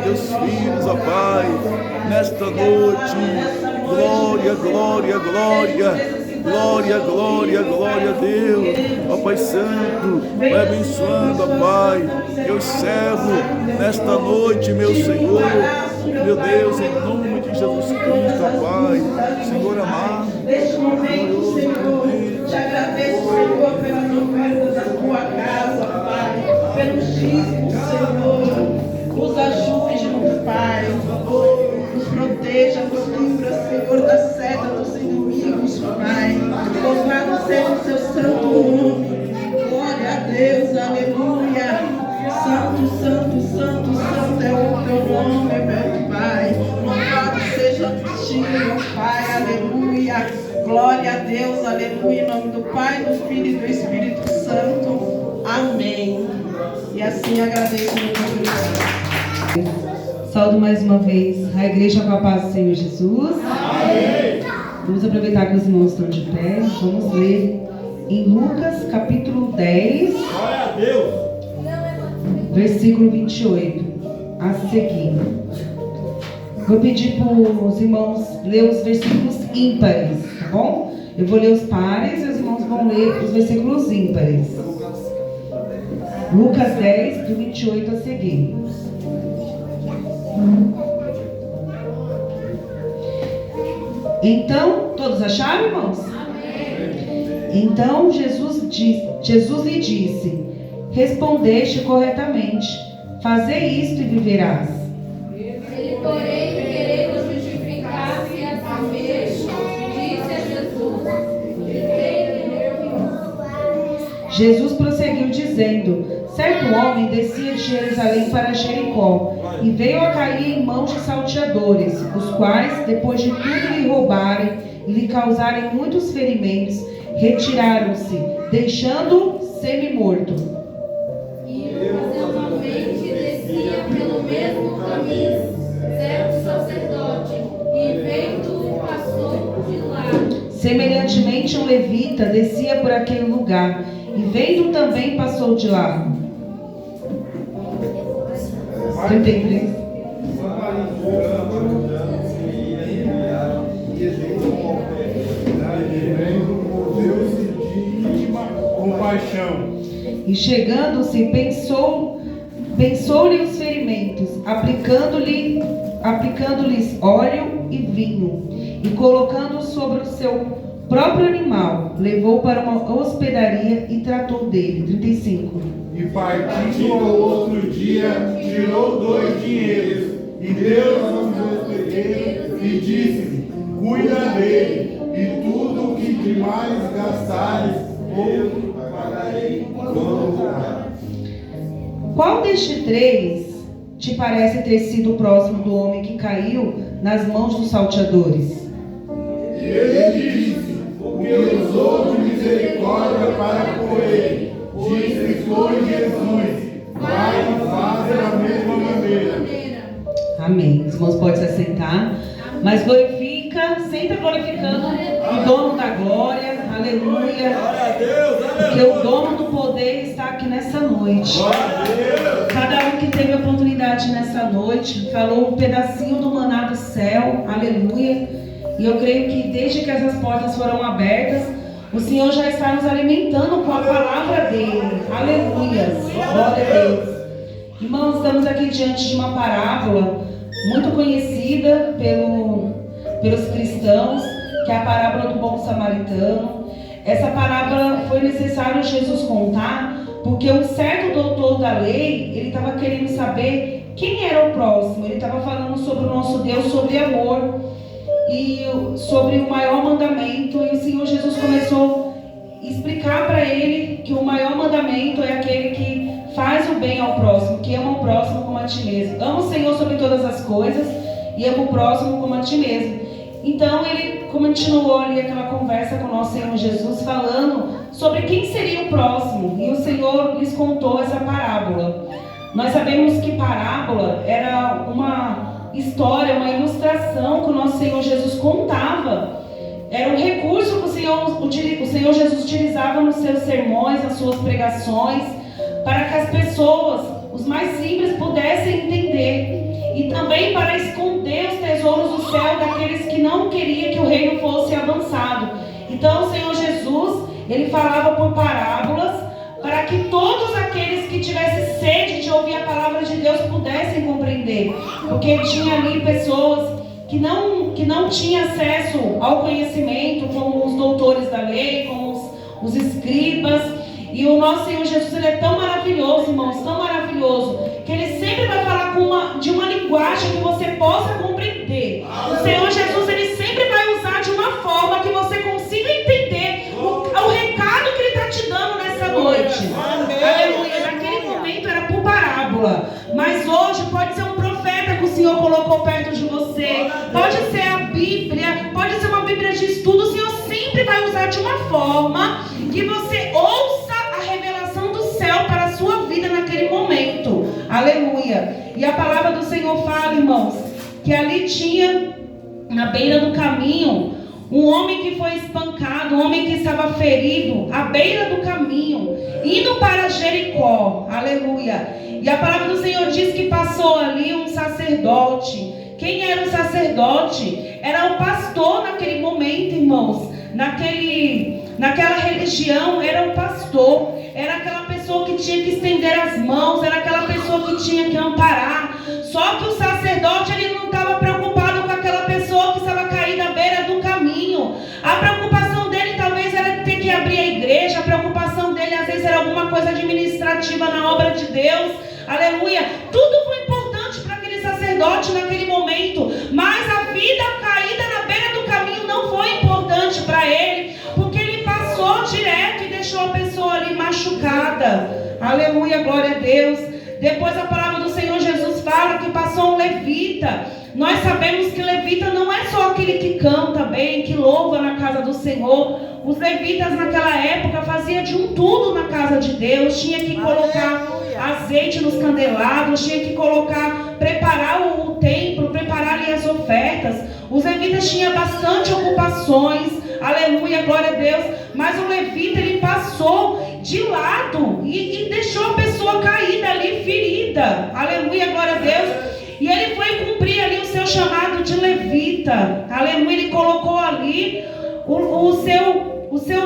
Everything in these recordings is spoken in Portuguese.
teus filhos, ó Pai, nesta noite. Glória, glória, glória. Glória, glória, glória a Deus. Ó Pai Santo, vai abençoando, ó Pai, teus servos nesta noite, meu Senhor. Meu Deus, em nome de Jesus Cristo, ó Pai, Senhor amado, neste momento, Senhor, te agradeço, Senhor, pela nobreza da tua casa, Pai, pelos dízimos, Senhor, nos ajude, Pai, nos proteja, nos livra, Senhor, da seta dos inimigos, Pai, louvado seja o seu santo nome, glória a Deus, aleluia. Santo, santo, santo, santo é o teu nome, meu Pai. Louvado seja o ti, meu Pai, aleluia. Glória a Deus, aleluia. Em nome do Pai, do Filho e do Espírito Santo. Amém. E assim agradeço, meu Deus. Saúdo mais uma vez a igreja com a paz do Senhor Jesus. Amém. Vamos aproveitar que os irmãos estão de pé. Vamos ler em Lucas capítulo 10. Glória a Deus. Versículo 28, a seguir. Vou pedir para os irmãos ler os versículos ímpares, tá bom? Eu vou ler os pares e os irmãos vão ler os versículos ímpares. Lucas 10, do 28 a seguir. Então, todos acharam, irmãos? Amém. Então Jesus lhe disse: respondeste corretamente, fazei isto e viverás. Ele, porém, querendo justificar-se a si mesmo, disse a Jesus: Jesus prosseguiu dizendo: certo homem descia de Jerusalém para Jericó, e veio a cair em mãos de salteadores, os quais, depois de tudo lhe roubarem e lhe causarem muitos ferimentos, retiraram-se, deixando-o semi-morto. descia pelo mesmo caminho certo sacerdote, e vendo-o passou de lá. Semelhantemente, um levita descia por aquele lugar, e vendo também passou de lá. 33. Compaixão. E chegando-se, pensou-lhe os ferimentos, aplicando-lhes óleo e vinho, e colocando sobre o seu próprio animal, levou para uma hospedaria e tratou dele. 35. E partindo ao outro dia, tirou 2 dinheiros, e deu aos hospedeiros, e disse-lhe: cuida dele, e tudo o que demais gastares, eu pagarei quando voltar. Qual destes 3 te parece ter sido o próximo do homem que caiu nas mãos dos salteadores? E ele disse: o que usou de misericórdia para com ele. Disse-lhe Jesus: vai e faça da mesma maneira. Amém. Os irmãos podem se assentar, mas glorifica, sempre glorificando o dono da glória, aleluia, porque o dono do poder está aqui nessa noite. Cada um que teve a oportunidade nessa noite falou um pedacinho do maná do céu, aleluia, e eu creio que desde que essas portas foram abertas, o Senhor já está nos alimentando com a palavra dele, aleluia, glória a Deus. Irmãos, estamos aqui diante de uma parábola muito conhecida pelos cristãos, que é a parábola do bom samaritano. Essa parábola foi necessário Jesus contar, porque um certo doutor da lei, ele estava querendo saber quem era o próximo. Ele estava falando sobre o nosso Deus, sobre amor e sobre o maior mandamento, e o Senhor Jesus começou a explicar para ele que o maior mandamento é aquele que faz o bem ao próximo, que ama o próximo como a ti mesmo. Ama o Senhor sobre todas as coisas e ama o próximo como a ti mesmo. Então ele continuou ali aquela conversa com o nosso Senhor Jesus, falando sobre quem seria o próximo, e o Senhor lhes contou essa parábola. Nós sabemos que parábola era uma história, uma ilustração que o nosso Senhor Jesus contava. Era um recurso que o Senhor Jesus utilizava nos seus sermões, nas suas pregações, para que as pessoas, os mais simples, pudessem entender. céu daqueles que não queriam que o reino fosse avançado. Então o Senhor Jesus, ele falava por parábolas, para que todos aqueles que tivessem sede de ouvir a palavra de Deus pudessem compreender. Porque tinha ali pessoas que não tinham acesso ao conhecimento, como os doutores da lei, como os escribas. E o nosso Senhor Jesus, ele é tão maravilhoso, irmãos, tão maravilhoso, que ele sempre vai falar de uma linguagem que você possa compreender. O Senhor Jesus, ele sempre vai usar de uma forma que você consiga entender o recado que ele está te dando nessa noite. Aleluia. Naquele momento era por parábola, mas hoje pode ser um profeta que o Senhor colocou perto de você, pode ser a Bíblia, pode ser uma Bíblia de estudo. O Senhor sempre vai usar de uma forma que você ouça a revelação do céu para a sua vida naquele momento. Aleluia. E a palavra do Senhor fala, irmãos, que ali tinha na beira do caminho um homem que foi espancado, um homem que estava ferido à beira do caminho, indo para Jericó. Aleluia. E a palavra do Senhor diz que passou ali um sacerdote. Quem era o sacerdote? Era o pastor naquele momento, irmãos. Naquela religião era o pastor. Era aquela pessoa que tinha que estender as mãos. Era aquela pessoa que tinha que amparar. Só que o sacerdote, ele não estava preocupado com aquela pessoa que estava caída à beira do caminho. A preocupação dele talvez era ter que abrir a igreja. A preocupação dele às vezes era alguma coisa administrativa na obra de Deus. Aleluia. Tudo foi importante para aquele sacerdote naquele momento. Mas a vida caída na beira do caminho não foi importante para ele. Porque ele passou direto e deixou a pessoa ali machucada. Aleluia, glória a Deus. Depois a palavra do Senhor Jesus fala que passou um levita. Nós sabemos que levita não é só aquele que canta bem, que louva na casa do Senhor. Os levitas naquela época faziam de um tudo na casa de Deus. Tinha que colocar azeite nos candelabros, tinha que preparar o templo, preparar ali as ofertas. Os levitas tinham bastante ocupações. Aleluia, glória a Deus. Mas o levita, ele passou de lado e deixou a pessoa caída ali, ferida. Aleluia, glória a Deus. E ele foi cumprir ali o seu chamado de levita. Aleluia, ele colocou ali o seu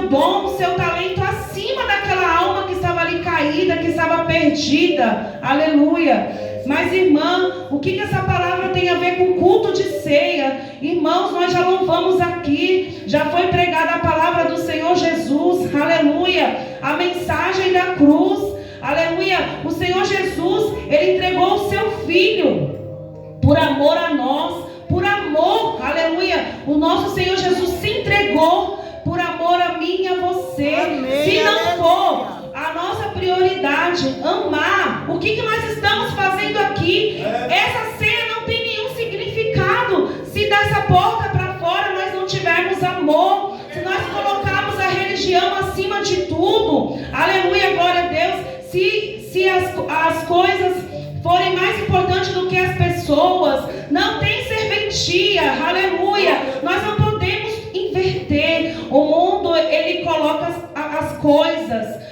dom, o seu talento acima daquela alma que estava ali caída, que estava perdida. Aleluia. Mas irmã, o que essa palavra tem a ver com culto de ceia? Irmãos, nós já louvamos aqui, já foi pregada a palavra do Senhor Jesus. Aleluia. A mensagem da cruz. Aleluia. O Senhor Jesus, ele entregou o seu filho por amor a nós, por amor, aleluia. O nosso Senhor Jesus se entregou por amor a mim e a você. Amém. Se não for a nossa prioridade amar, o que nós estamos fazendo aqui? Essa ceia não tem nenhum significado se dessa porta para fora nós não tivermos amor, se nós colocarmos a religião acima de tudo. Aleluia, glória a Deus. Se as coisas forem mais importantes do que as pessoas, não tem serventia. Aleluia. Nós não podemos inverter. O mundo, ele coloca as coisas,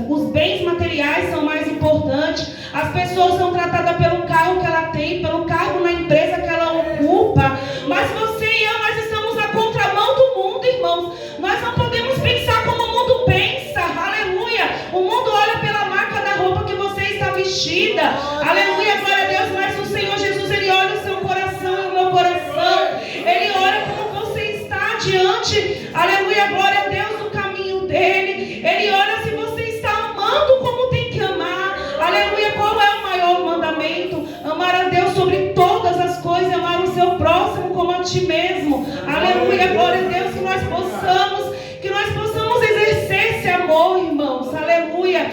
os bens materiais são mais importantes. As pessoas são tratadas pelo carro que ela tem, pelo cargo na empresa que ela ocupa. Mas você e eu, nós estamos na contramão do mundo, irmãos. Nós não podemos pensar como o mundo pensa. Aleluia. O mundo olha pela marca da roupa que você está vestida. Aleluia, glória a Deus. Mas o Senhor Jesus, ele olha o seu coração e o meu coração. Ele olha como você está diante, aleluia, glória a Deus, do caminho dele. Ele olha se você está amando como tem que amar. Aleluia, qual é o maior mandamento? Amar a Deus sobre todas as coisas, amar o seu próximo como a ti mesmo. Aleluia, glória a Deus, que nós possamos exercer esse amor, irmãos. Aleluia.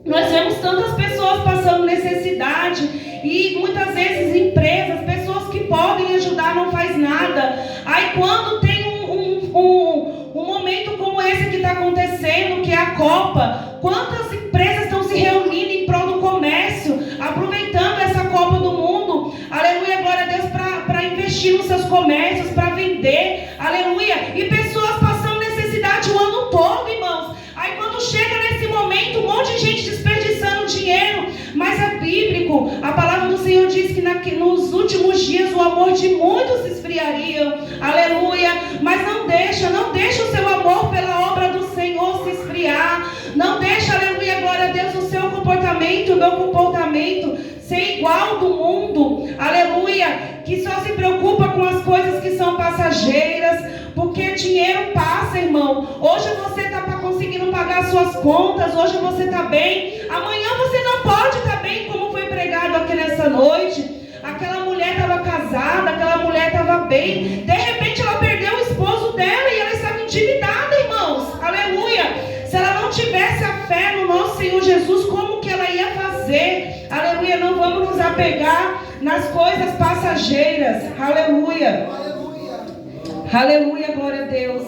Nós vemos tantas pessoas passando necessidade e muitas vezes empresas, pessoas que podem ajudar não faz nada. Aí quando tem um momento como esse que está acontecendo, que é a Copa, quantas empresas estão se reunindo em prol do comércio, aproveitando essa Copa do Mundo, aleluia, glória a Deus, para investir nos seus comércios, para vender, aleluia, e pessoas passando necessidade o ano todo, irmãos. Aí quando chega nesse momento, um monte de gente desperdiçando dinheiro, mas é bíblico. A palavra do Senhor diz que nos últimos amor de muitos se esfriaria. Aleluia. Mas não deixa o seu amor pela obra do Senhor se esfriar. Não deixa, aleluia, glória a Deus, o seu comportamento, o meu comportamento ser igual do mundo. Aleluia. Que só se preocupa com as coisas que são passageiras. Porque dinheiro passa, irmão. Hoje você está conseguindo pagar suas contas. Hoje você está bem. Amanhã você não pode estar bem, como foi pregado aqui nessa noite. Aquela mulher estava casada, aquela mulher estava bem. De repente ela perdeu o esposo dela e ela estava endividada, irmãos. Aleluia. Se ela não tivesse a fé no nosso Senhor Jesus, como que ela ia fazer? Aleluia. Não vamos nos apegar nas coisas passageiras. Aleluia. Aleluia, glória a Deus.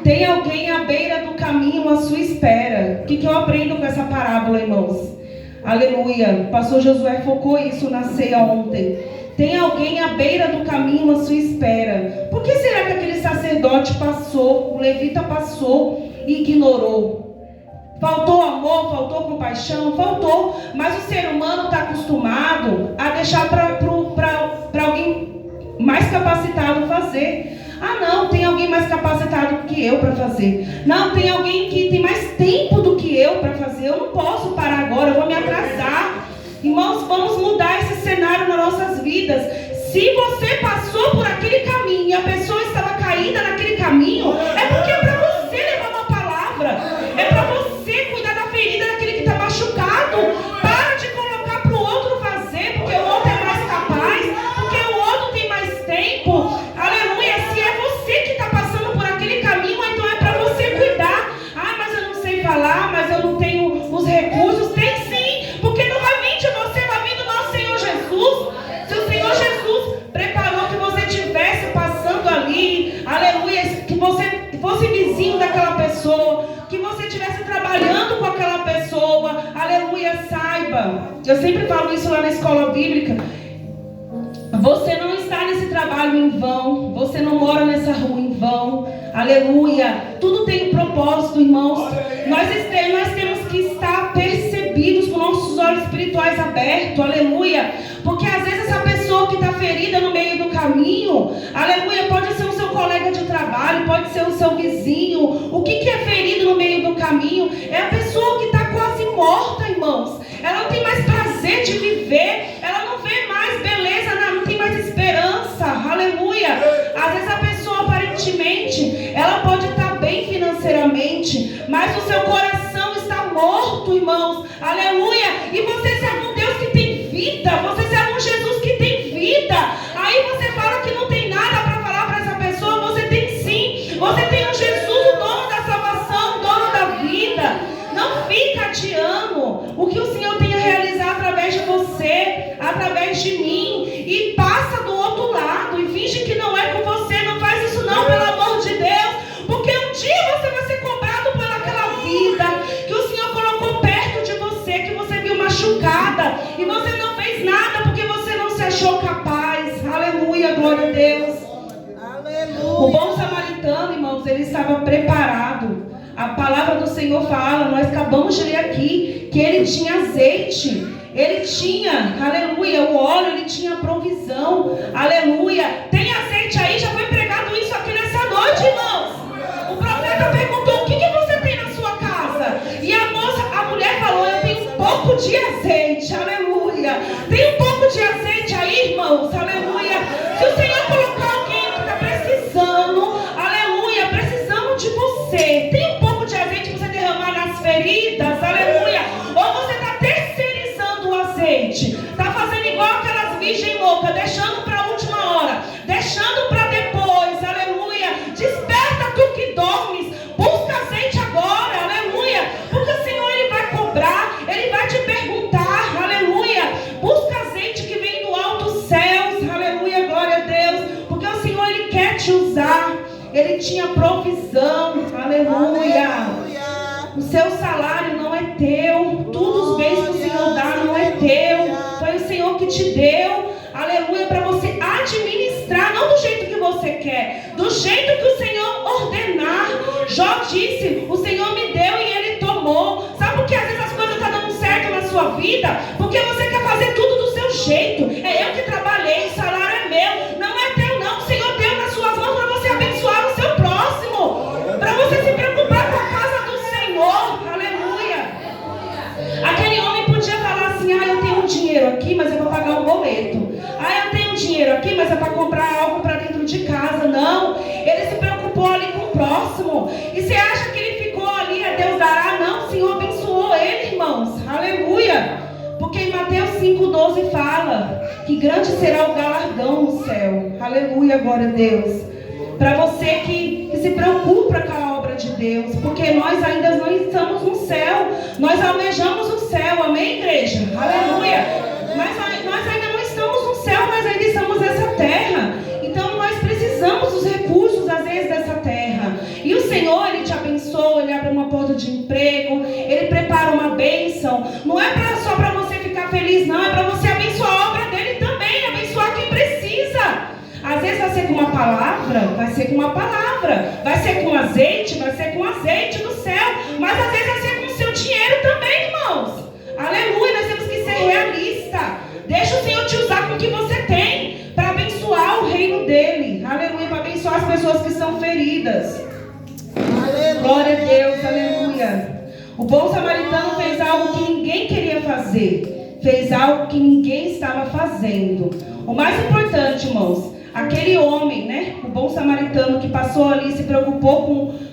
Tem alguém à beira do caminho à sua espera. O que eu aprendo com essa parábola, irmãos? Aleluia. O pastor Josué focou isso na ceia ontem. Tem alguém à beira do caminho à sua espera. Por que será que aquele sacerdote passou, o levita passou e ignorou? Faltou amor, faltou compaixão, faltou. Mas o ser humano está acostumado a deixar para alguém mais capacitado fazer. Ah, não, tem alguém mais capacitado que eu para fazer. Não, tem alguém que tem mais tempo do que eu para fazer. Eu não posso parar agora, eu vou me atrasar. Irmãos, vamos mudar esse cenário nas nossas vidas. Se você passou por aquele caminho e a pessoa estava caída naquele caminho, é porque é para você levar uma palavra. É para você cuidar da ferida daquele que está machucado. Para de colocar para o outro fazer, porque o outro é mais capaz, porque o outro tem mais tempo. Aleluia. Se é você que está passando por aquele caminho, então é para você cuidar. Ah, mas eu não sei falar, mas eu não tenho os recursos. Tem sim, porque não vai vir de você, vai vir do nosso Senhor Jesus. Se o Senhor Jesus preparou que você estivesse passando ali, aleluia, que você fosse vizinho daquela pessoa, que você estivesse trabalhando com aquela pessoa, aleluia, saiba. Eu sempre falo isso lá na escola bíblica. Você não está nesse trabalho em vão. Você não mora nessa rua em vão. Aleluia. Tudo tem um propósito, irmãos. Nós temos que estar percebidos com nossos olhos espirituais abertos. Aleluia. Porque às vezes essa pessoa que está ferida no meio do caminho, aleluia, pode ser o seu colega de trabalho, pode ser o seu vizinho. O que é ferido no meio do caminho? É a pessoa que está quase morta, irmãos. Ela não tem mais prazer de viver. Ela não vê mais beleza, não tem mais esperança. Aleluia. Às vezes a pessoa aparentemente ela pode estar bem financeiramente, mas o seu coração está morto, irmãos. Aleluia. E você serve um Deus que tem vida. Você serve um Jesus que tem vida. Aí você fala que não tem nada para falar para essa pessoa. Você tem sim. Você tem um Jesus, o dono da salvação, o dono da vida. Não fica adiando o que o Senhor tem a realizar através de você, através de mim, e passa do outro lado e finge que não é com você. Não faz isso não, pelo amor de Deus, porque um dia você vai ser cobrado pelaquela vida que o Senhor colocou perto de você, que você viu machucada e você não fez nada porque você não se achou capaz. Aleluia, glória a Deus. Aleluia. O bom samaritano, irmãos, ele estava preparado. A palavra do Senhor fala, nós acabamos de ler aqui, que ele tinha azeite, ele tinha, aleluia, o óleo, ele tinha provisão, aleluia. Tem azeite aí? Já foi pregado isso aqui nessa noite, irmãos. O profeta perguntou, o que você tem na sua casa? E a mulher falou, eu tenho um pouco de azeite, aleluia. Tem um pouco de azeite aí, irmãos, aleluia. Se o Senhor colocar alguém que está precisando, aleluia, precisando de você, tem um pouco de azeite para você derramar nas feridas, aleluia. Ou você está terceirizando o azeite, está fazendo igual aquelas virgens loucas, deixando para a última hora, deixando para depois, aleluia. Desperta tu que dormes, busca azeite agora, aleluia. Porque o Senhor, ele vai cobrar, ele vai te perguntar, aleluia. Busca azeite que vem do alto dos céus, aleluia, glória a Deus. Porque o Senhor, ele quer te usar. Ele tinha provisão, aleluia. O seu salário não é teu. Todos os bens que o Senhor dá não é teu. Foi o Senhor que te deu, aleluia, para você administrar, não do jeito que você quer, do jeito que o Senhor ordenar. Jó disse, o Senhor me deu e ele tomou. Sabe por que às vezes as coisas estão dando certo na sua vida? Porque você quer fazer tudo do seu jeito. É eu que trabalhei, o salário é meu. dinheiro aqui, mas é para pagar um boleto. Ah, eu tenho dinheiro aqui, mas é para comprar algo para dentro de casa. Não, ele se preocupou ali com o próximo. E você acha que ele ficou ali, a Deus dará? Não, o Senhor abençoou ele, irmãos. Aleluia. Porque em Mateus 5,12 fala que grande será o galardão no céu. Aleluia, glória a Deus. Para você que se preocupa com a obra de Deus, porque nós ainda não estamos no céu, nós almejamos o céu, amém, igreja? Aleluia. Mas nós ainda não estamos no céu, nós ainda estamos nessa terra. Então nós precisamos dos recursos, às vezes, dessa terra. E o Senhor, Ele te abençoa, Ele abre uma porta de emprego, Ele prepara uma bênção. Não é só para você ficar feliz, não, é para você abençoar a obra dEle também, abençoar quem precisa. Às vezes vai ser com uma palavra, vai ser com uma palavra, vai ser com azeite, vai ser com azeite do céu, mas às vezes vai ser com o seu dinheiro também, irmãos. Aleluia, nós temos que ser realistas. Deixa o Senhor te usar com o que você tem para abençoar o reino dele. Aleluia, para abençoar as pessoas que estão feridas. Aleluia. Glória a Deus, aleluia. O bom samaritano fez algo que ninguém queria fazer, fez algo que ninguém estava fazendo. O mais importante, irmãos, aquele homem, né, o bom samaritano que passou ali, se preocupou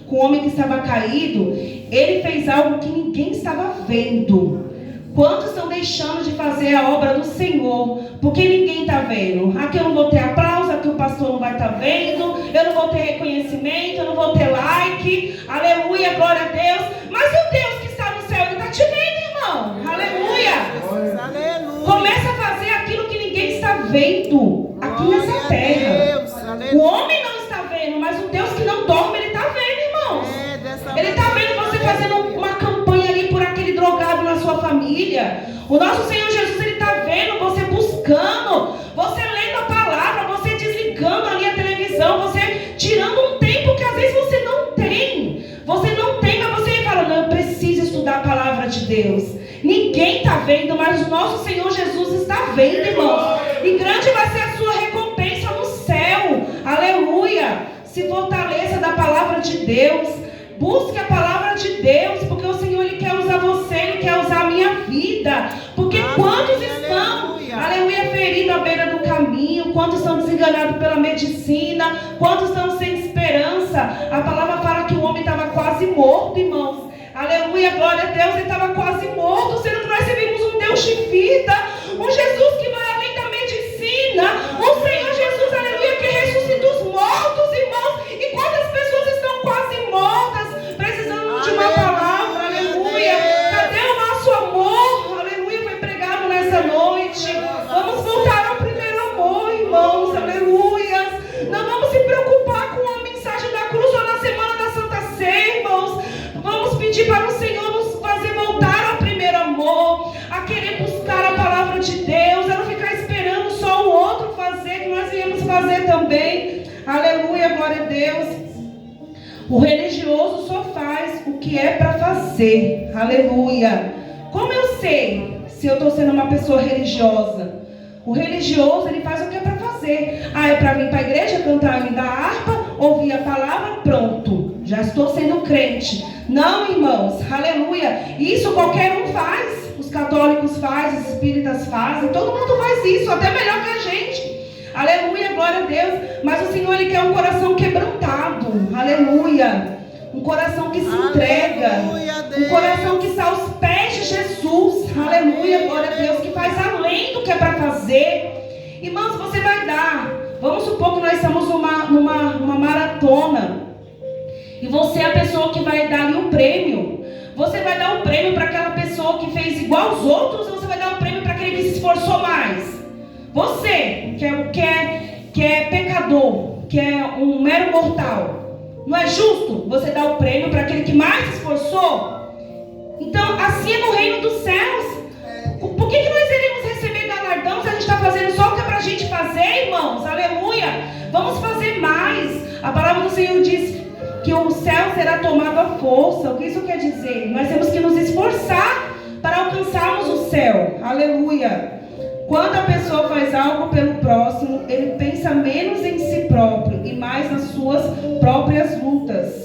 com o homem que estava caído, ele fez algo que ninguém estava vendo. Quantos estão deixando de fazer a obra do Senhor porque ninguém está vendo? Aqui eu não vou ter aplauso, aqui o pastor não vai estar vendo, eu não vou ter reconhecimento, eu não vou ter like, aleluia, glória a Deus. Mas o Deus que está no céu, Ele está te vendo, irmão, aleluia. Começa a fazer aquilo que ninguém está vendo aqui nessa terra. O homem não está vendo, mas o Deus que não dorme, Ele está vendo, irmãos. Ele está vendo você fazendo uma campanha ali por aquele drogado na sua família. O nosso Senhor Jesus, Ele está vendo você buscando, você lendo a palavra, você desligando ali a televisão, você tirando um tempo que às vezes você não tem. Você não tem, mas você fala, não, eu preciso estudar a palavra de Deus. Ninguém está vendo, mas o nosso Senhor Jesus está vendo, irmãos. E grande vai ser a sua recompensa no céu. Aleluia. Se fortaleça da palavra de Deus. Busque a palavra de Deus, porque o Senhor, Ele quer usar você, Ele quer usar a minha vida. Porque quantos estão, aleluia, feridos à beira do caminho, quantos estão desenganados pela medicina, quantos estão sem esperança. A palavra fala que o homem estava quase morto, irmãos. Aleluia, glória a Deus, ele estava quase morto, sendo que nós servimos um Deus de vida, um Jesus que vai além da medicina, um Senhor Jesus, aleluia, que ressuscita os mortos, irmãos. E quantas pessoas estão quase mortas, precisando de uma palavra, aleluia. Cadê o nosso amor? Aleluia, foi pregado nessa noite. Vamos voltar ao primeiro amor, irmãos, aleluia. Não vamos se preocupar com a mensagem da cruz ou na semana da Santa Ceia, irmãos. Vamos pedir para o Senhor nos fazer voltar ao primeiro amor, a querer buscar a palavra de Deus, a não ficar esperando só o outro fazer, que nós viemos fazer também. Aleluia, glória a Deus. O religioso só faz o que é para fazer. Aleluia. Como eu sei se eu estou sendo uma pessoa religiosa? O religioso, ele faz o que é para fazer. Ah, é para vir para a igreja, cantar ainda a harpa, ouvir a palavra, pronto. Já estou sendo crente. Não, irmãos, aleluia. Isso qualquer um faz. Os católicos fazem, os espíritas fazem. Todo mundo faz isso, até melhor que a gente. Aleluia, glória a Deus. Mas o Senhor, Ele quer um coração quebrantado. Aleluia. Um coração que se entrega. Um coração que está aos pés de Jesus. Aleluia, glória a Deus. Que faz além do que é para fazer. Irmãos, você vai dar. Vamos supor que nós estamos numa maratona. E você é a pessoa que vai dar ali um prêmio. Você vai dar um prêmio para aquela pessoa que fez igual aos outros, ou você vai dar um prêmio para aquele que se esforçou mais? Você, que é pecador, que é um mero mortal, não é justo você dar o prêmio para aquele que mais se esforçou? Então, assim é no reino dos céus. Por que nós iremos receber galardão se a gente está fazendo só o que é para a gente fazer, irmãos? Aleluia! Vamos fazer mais. A palavra do Senhor diz que o céu será tomado à força. O que isso quer dizer? Nós temos que nos esforçar para alcançarmos o céu. Aleluia! Quando a pessoa faz algo pelo próximo, ele pensa menos em si próprio e mais nas suas próprias lutas.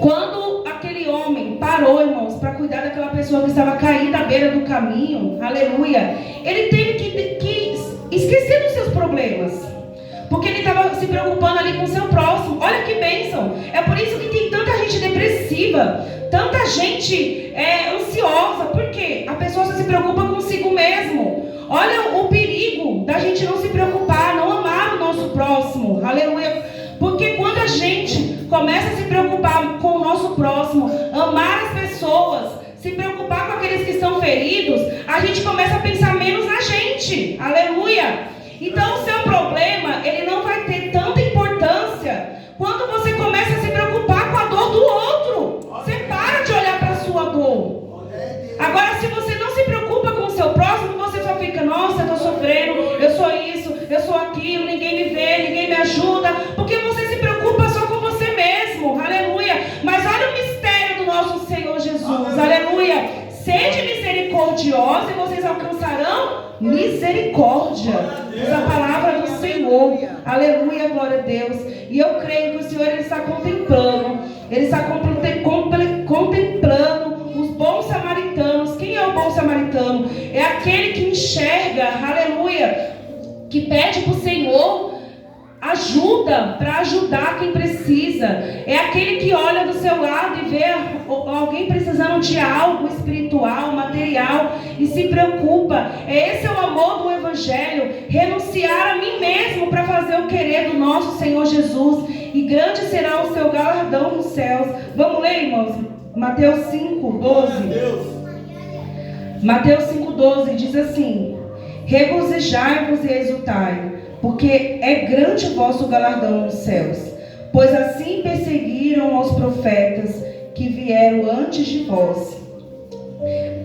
Quando aquele homem parou, irmãos, para cuidar daquela pessoa pessoa que estava caída à beira do caminho, aleluia, ele teve que esquecer dos seus problemas, porque ele estava se preocupando ali com o seu próximo. Olha que bênção. É por isso que tem tanta gente depressiva, tanta gente ansiosa. Por quê? A pessoa só se preocupa consigo mesmo. Olha o perigo da gente não se preocupar, não amar o nosso próximo, aleluia. Porque quando a gente começa a se preocupar com o nosso próximo, amar as pessoas, se preocupar com aqueles que estão feridos, a gente começa a pensar menos na gente, aleluia. Então o seu problema, ele não vai ter tanta importância quando você começa a se preocupar com a dor do outro. Você para de olhar para a sua dor. Agora, se você não se preocupa com o seu próximo, você só fica, nossa, eu estou sofrendo, eu sou isso, eu sou aquilo, ninguém me vê, ninguém me ajuda, porque você se preocupa só com você mesmo, aleluia. Mas olha o mistério do nosso Senhor Jesus, aleluia. Sede misericordiosa e vocês alcançarão misericórdia. Essa palavra do Senhor, aleluia, glória a Deus. E eu creio que o Senhor, ele está contemplando, ele está contemplando os bons samaritanos. Quem é o bom samaritano? É aquele que enxerga, aleluia, que pede para o Senhor ajuda, para ajudar quem precisa. É aquele que olha do seu lado e vê alguém precisando de algo espiritual, material, e se preocupa. Esse é o amor do Evangelho. Renunciar a mim mesmo para fazer o querer do nosso Senhor Jesus, e grande será o seu galardão nos céus. Vamos ler, irmãos? Mateus 5:12. Mateus 5:12 diz assim: regozijai-vos e exultai, porque é grande o vosso galardão nos céus, pois assim perseguiram os profetas que vieram antes de vós.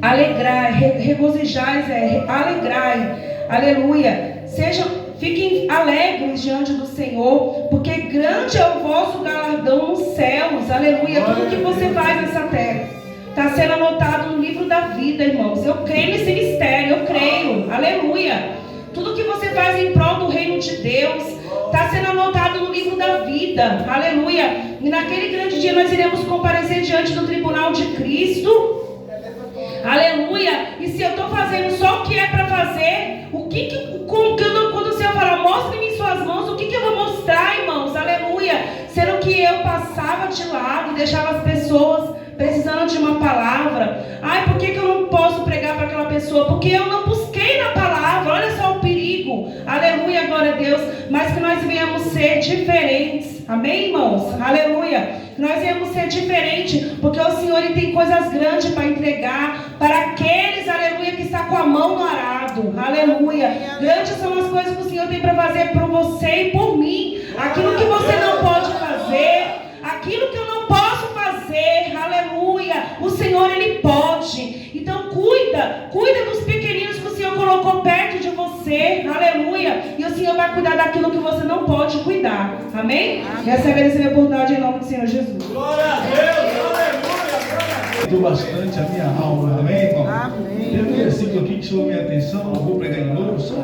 Alegrai, regozijais, alegrai, aleluia. Fiquem alegres diante do Senhor, porque grande é o vosso galardão nos céus, aleluia. Tudo que você faz nessa terra está sendo anotado no livro da vida, irmãos. Eu creio nesse mistério, eu creio, aleluia. Tudo que você faz em prol do reino de Deus está sendo anotado no livro da vida, aleluia. E naquele grande dia nós iremos comparecer diante do tribunal de Cristo, aleluia. E se eu estou fazendo só o que é para fazer, quando o Senhor falar, mostre-me em suas mãos, o que eu vou mostrar, irmãos, aleluia. Sendo que eu passava de lado e deixava as pessoas precisando de uma palavra. Ai, por que eu não posso pregar para aquela pessoa? Porque eu não busquei na palavra. Olha só o perigo, aleluia, glória a Deus. Mas que nós venhamos ser diferentes, amém, irmãos, aleluia. Que nós venhamos ser diferentes, porque o Senhor, ele tem coisas grandes para entregar para aqueles, aleluia, que está com a mão no arado, aleluia. Grandes são as coisas que o Senhor tem para fazer por você e por mim. Aquilo que você não pode fazer, aquilo que eu não posso fazer, aleluia, o Senhor, ele pode. Então cuida dos pequeninos que o Senhor colocou perto de você, aleluia. E o Senhor vai cuidar daquilo que você não pode cuidar, amém? E essa é a minha oportunidade em nome do Senhor Jesus. Glória a Deus, aleluia. Mudou bastante a minha alma, amém, irmão? Amém. Tem um versículo aqui que chamou minha atenção, não vou pregar de novo, só